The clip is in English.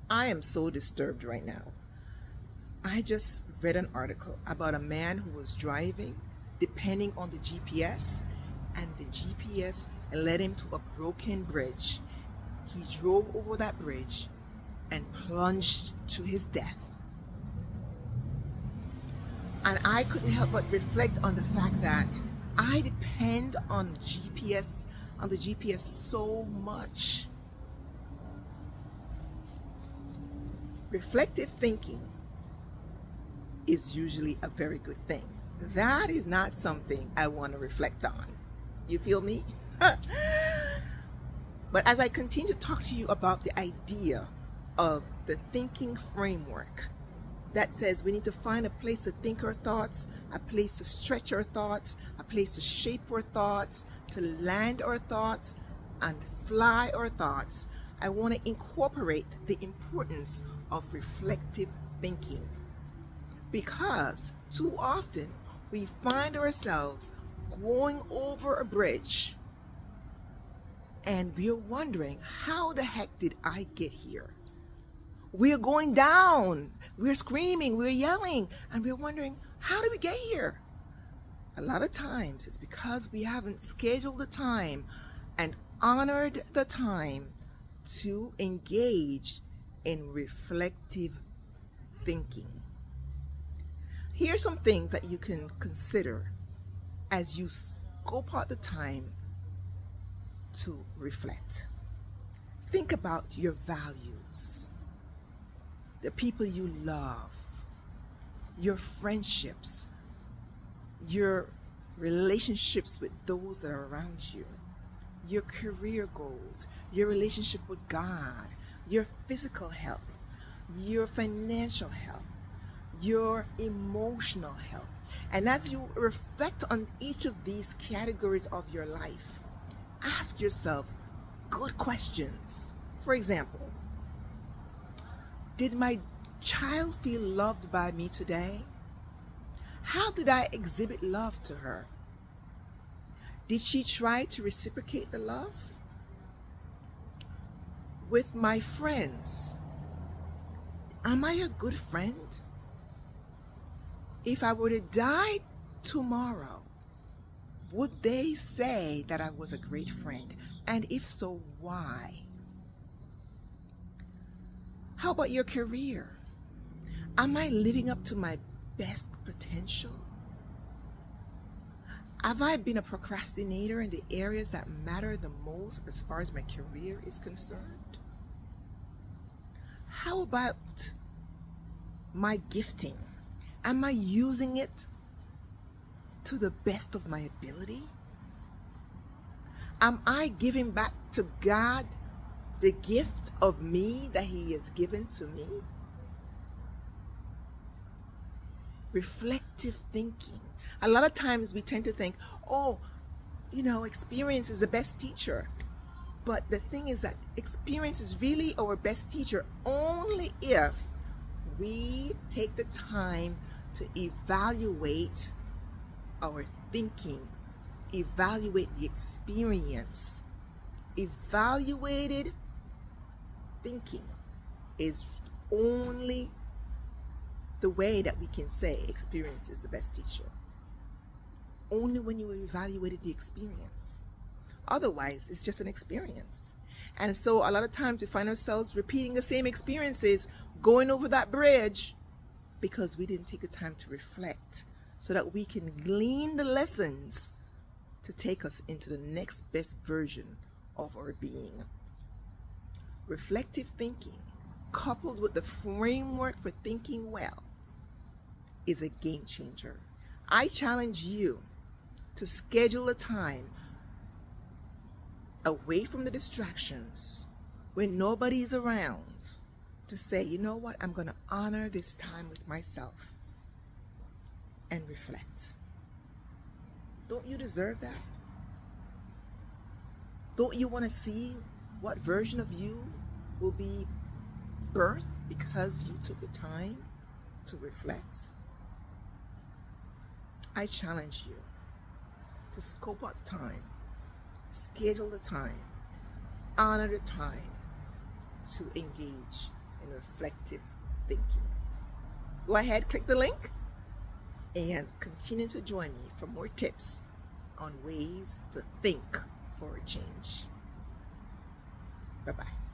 I am so disturbed right now. I just read an article about a man who was driving depending on the GPS, and the GPS led him to a broken bridge. He drove over that bridge and plunged to his death. And I couldn't help but reflect on the fact that I depend on the GPS so much. Reflective thinking is usually a very good thing. That is not something I want to reflect on. You feel me? But as I continue to talk to you about the idea of the thinking framework that says we need to find a place to think our thoughts, a place to stretch our thoughts, a place to shape our thoughts, to land our thoughts, and fly our thoughts, I want to incorporate the importance of reflective thinking. Because too often we find ourselves going over a bridge and we're wondering, how the heck did I get here? We're going down, we're screaming, we're yelling, and we're wondering, how did we get here? A lot of times it's because we haven't scheduled the time and honored the time to engage in reflective thinking. Here's some things that you can consider as you scope out the time to reflect. Think about your values, the people you love, your friendships, your relationships with those that are around you, your career goals, your relationship with God, your physical health, your financial health, your emotional health. And as you reflect on each of these categories of your life, ask yourself good questions. For example, did my child feel loved by me today? How did I exhibit love to her? Did she try to reciprocate the love? With my friends, am I a good friend? If I were to die tomorrow, would they say that I was a great friend? And if so, why? How about your career? Am I living up to my best potential? Have I been a procrastinator in the areas that matter the most as far as my career is concerned? How about my gifting? Am I using it to the best of my ability? Am I giving back to God the gift of me that He has given to me? Reflective thinking. A lot of times we tend to think, experience is the best teacher. But the thing is that experience is really our best teacher only if we take the time to evaluate our thinking, evaluate the experience. Evaluated thinking is only the way that we can say experience is the best teacher. Only when you evaluated the experience. Otherwise, it's just an experience. And so a lot of times we find ourselves repeating the same experiences, going over that bridge, because we didn't take the time to reflect so that we can glean the lessons to take us into the next best version of our being. Reflective thinking, coupled with the framework for thinking well, is a game changer. I challenge you to schedule a time away from the distractions when nobody's around to say, you know what, I'm going to honor this time with myself and reflect. Don't you deserve that? Don't you want to see what version of you will be birthed because you took the time to reflect? I challenge you to scope out the time, schedule the time, honor the time to engage and reflective thinking. Go ahead, click the link, and continue to join me for more tips on ways to think for a change. Bye-bye.